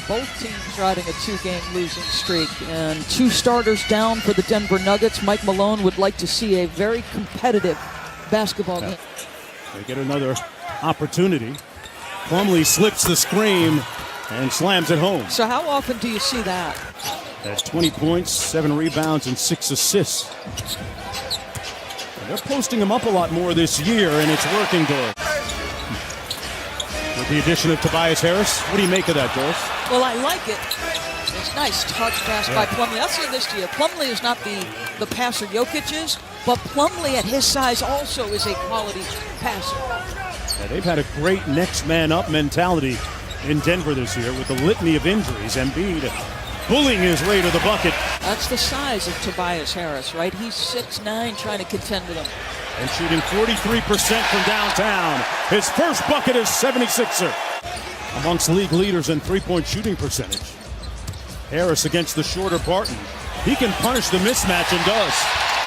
Both teams riding a two-game losing streak, and two starters down for the Denver Nuggets. Mike Malone would like to see a very competitive basketball game. They get another opportunity. Plumlee slips the screen and slams it home. So how often do you see that? That's 20 points, 7 rebounds, and 6 assists. They're posting him up a lot more this year, and it's working, Doris. With the addition of Tobias Harris, what do you make of that, Doris? Well, I like it. It's nice touch pass by Plumlee. I'll say this to you. Plumlee is not the passer Jokic is, but Plumlee at his size also is a quality passer. Yeah, they've had a great next man up mentality in Denver this year with the litany of injuries. Embiid bullying his way to the bucket. That's the size of Tobias Harris, right? He's 6'9", trying to contend with him. And shooting 43% from downtown. His first bucket is 76er. Amongst league leaders in three-point shooting percentage. Harris against the shorter Barton. He can punish the mismatch and does.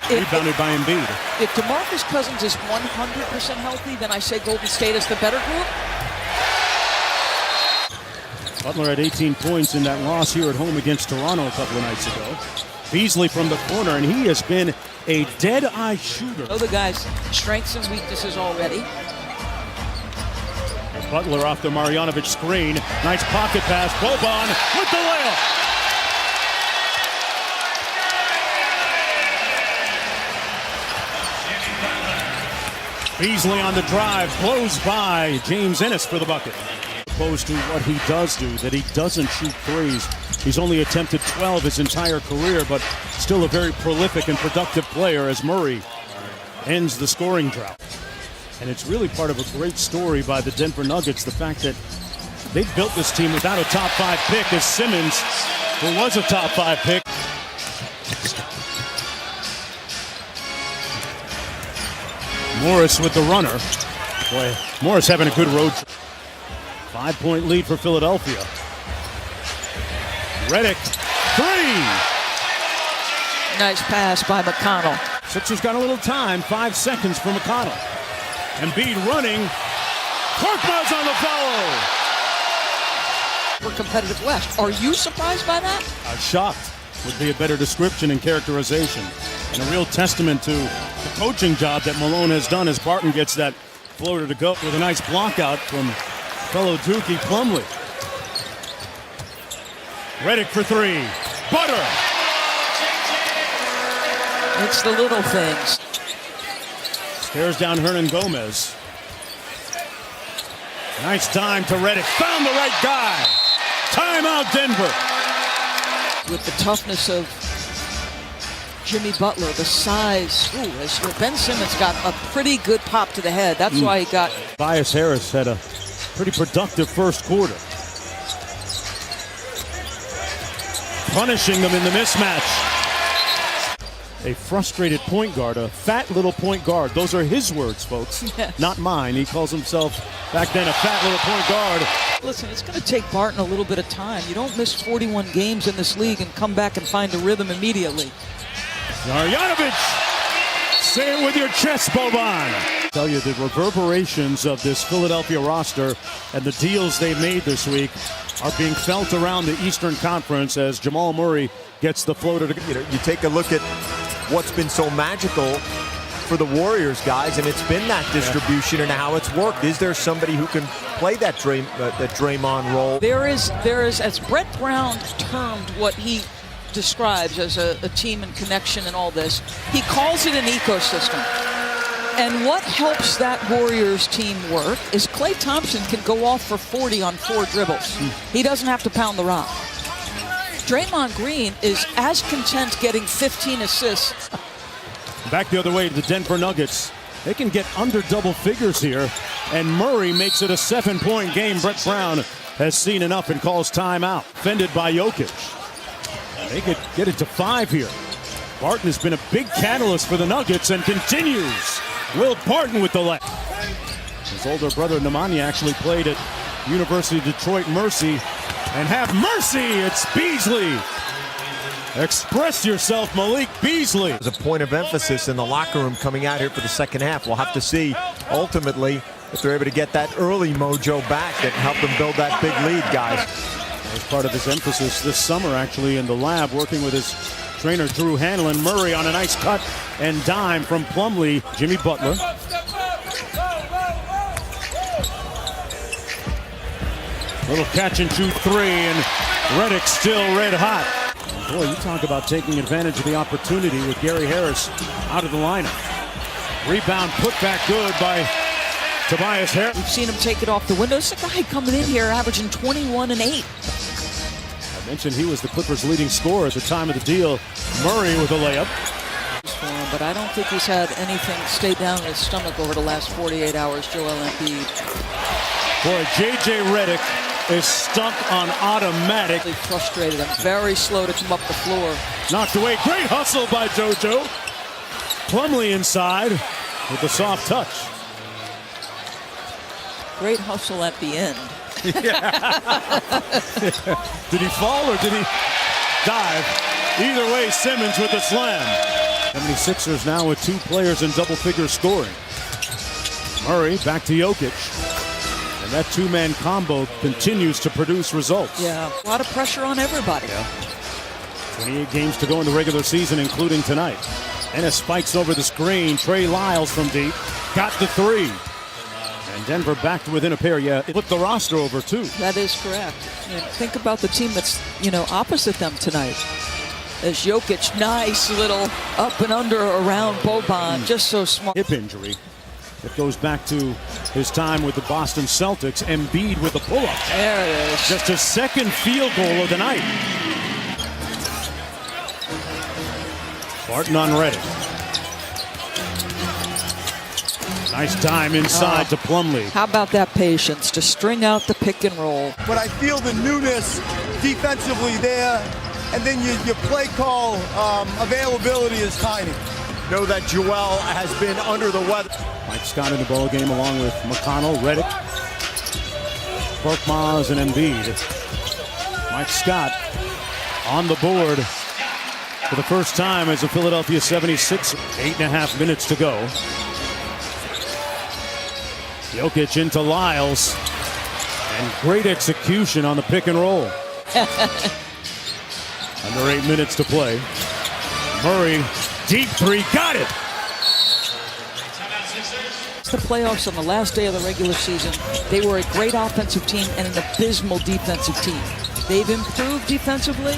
Rebounded by Embiid. If DeMarcus Cousins is 100% healthy, then I say Golden State is the better group. Butler had 18 points in that loss here at home against Toronto a couple of nights ago. Beasley from the corner, and he has been a dead-eye shooter. Know the guy's strengths and weaknesses already. Butler off the Marjanovic screen. Nice pocket pass. Boban with the layup. Beasley on the drive, blows by James Ennis for the bucket. Opposed to what he does do, that he doesn't shoot threes. He's only attempted 12 his entire career, but still a very prolific and productive player as Murray ends the scoring drought. And it's really part of a great story by the Denver Nuggets, the fact that they built this team without a top 5 pick, as Simmons, who was a top 5 pick. Morris with the runner. Boy, Morris having a good road trip. 5-point lead for Philadelphia. Redick, 3! Nice pass by McConnell. Sixers got a little time, 5 seconds for McConnell. Embiid running. Korkmaz on the follow. For competitive West. Are you surprised by that? Shocked would be a better description and characterization. And a real testament to the coaching job that Malone has done as Barton gets that floater to go with a nice block out from fellow Dookie Plumlee. Redick for 3. Butter. It's the little things. Stares down Hernan Gomez. Nice time to Redick. Found the right guy. Timeout Denver. With the toughness of Jimmy Butler, the size. Ben Simmons got a pretty good pop to the head. That's why he got. Tobias Harris had a pretty productive first quarter. Punishing them in the mismatch. A frustrated point guard, a fat little point guard. Those are his words, folks, yes. Not mine. He calls himself, back then, a fat little point guard. Listen, it's going to take Barton a little bit of time. You don't miss 41 games in this league and come back and find a rhythm immediately. Marjanovic, say it with your chest, Boban. Tell you the reverberations of this Philadelphia roster and the deals they made this week are being felt around the Eastern Conference as Jamal Murray gets the floater. You take a look at what's been so magical for the Warriors, guys, and it's been that distribution and how it's worked. Is there somebody who can play that Draymond role? There is, as Brett Brown termed what he describes as a team and connection and all this, he calls it an ecosystem. And what helps that Warriors team work is Klay Thompson can go off for 40 on 4 dribbles. He doesn't have to pound the rock. Draymond Green is as content getting 15 assists. Back the other way to the Denver Nuggets. They can get under double figures here, and Murray makes it a 7-point game. Brett Brown has seen enough and calls timeout. Defended by Jokic. They could get it to 5 here. Barton has been a big catalyst for the Nuggets and continues. Will Barton with the left. His older brother Nemanja actually played at University of Detroit Mercy. And have mercy, it's Beasley. Express yourself, Malik Beasley. There's a point of emphasis in the locker room coming out here for the second half. We'll have to see, ultimately, if they're able to get that early mojo back and help them build that big lead, guys. As part of his emphasis this summer, actually, in the lab, working with his trainer Drew Hanlon. Murray on a nice cut and dime from Plumlee. Jimmy Butler. Little catch and shoot three, and Redick still red hot. Boy, you talk about taking advantage of the opportunity with Gary Harris out of the lineup. Rebound put back good by Tobias Harris. We've seen him take it off the window. It's a guy coming in here averaging 21 and 8. I mentioned he was the Clippers' leading scorer at the time of the deal. Murray with a layup. But I don't think he's had anything stay down in his stomach over the last 48 hours, Joel Embiid. Boy, J.J. Redick is stuck on automatic. Frustrated him. Very slow to come up the floor. Knocked away. Great hustle by JoJo. Plumlee inside with the soft touch. Great hustle at the end. Did he fall or did he dive? Either way, Simmons with the slam. 76ers now with two players in double-figure scoring. Murray back to Jokic. And that two-man combo continues to produce results. Yeah, a lot of pressure on everybody. Yeah. 28 games to go in the regular season, including tonight. Ennis spikes over the screen. Trey Lyles from deep. Got the three. And Denver back to within a pair. Yeah, it flipped the roster over, too. That is correct. And think about the team that's, opposite them tonight. As Jokic, nice little up and under around Boban, just so smart. Hip injury. It goes back to his time with the Boston Celtics. Embiid with the pull-up. There it is. Just his second field goal of the night. Barton on Redick. Nice time inside to Plumlee. How about that patience to string out the pick and roll? But I feel the newness defensively there, and then your play call availability is tiny. Know that Joel has been under the weather. Mike Scott in the ball game along with McConnell, Redick, Korkmaz, and Embiid. Mike Scott on the board for the first time as a Philadelphia 76. 8.5 minutes to go. Jokic into Lyles. And great execution on the pick and roll. Under 8 minutes to play. Murray, deep three, got it! The playoffs on the last day of the regular season, they were a great offensive team and an abysmal defensive team. They've improved defensively.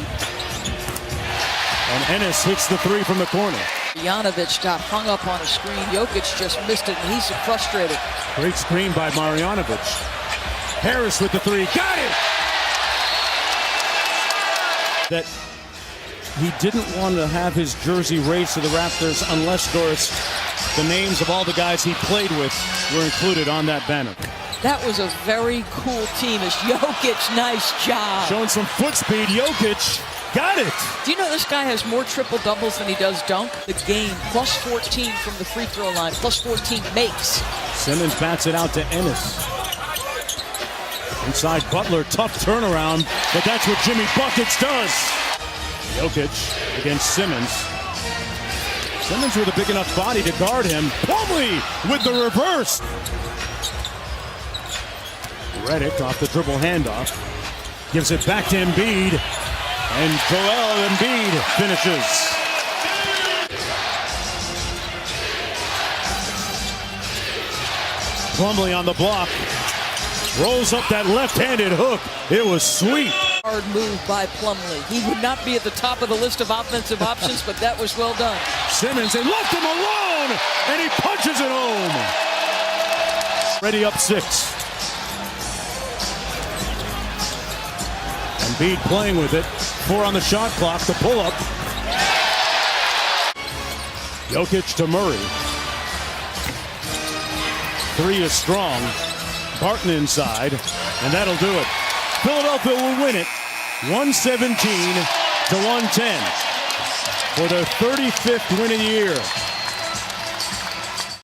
And Ennis hits the three from the corner. Marjanovic got hung up on a screen. Jokic just missed it, and he's frustrated. Great screen by Marjanovic. Harris with the three, got it! That he didn't want to have his jersey raised to the Raptors unless, Doris, the names of all the guys he played with were included on that banner. That was a very cool team. As Jokic, nice job. Showing some foot speed, Jokic got it. Do you know this guy has more triple doubles than he does dunk? The game, plus 14 from the free throw line, plus 14 makes. Simmons bats it out to Ennis. Inside Butler, tough turnaround, but that's what Jimmy Buckets does. Jokic against Simmons. Simmons with a big enough body to guard him. Plumlee with the reverse. Redick off the dribble handoff. Gives it back to Embiid. And Joel Embiid finishes. Plumlee on the block. Rolls up that left-handed hook. It was sweet. Hard move by Plumlee. He would not be at the top of the list of offensive options, but that was well done. Simmons, they left him alone, and he punches it home. Ready up 6. Embiid playing with it. 4 on the shot clock, the pull-up. Jokic to Murray. 3 is strong. Barton inside, and that'll do it. Philadelphia will win it 117-110 for their 35th win in the year.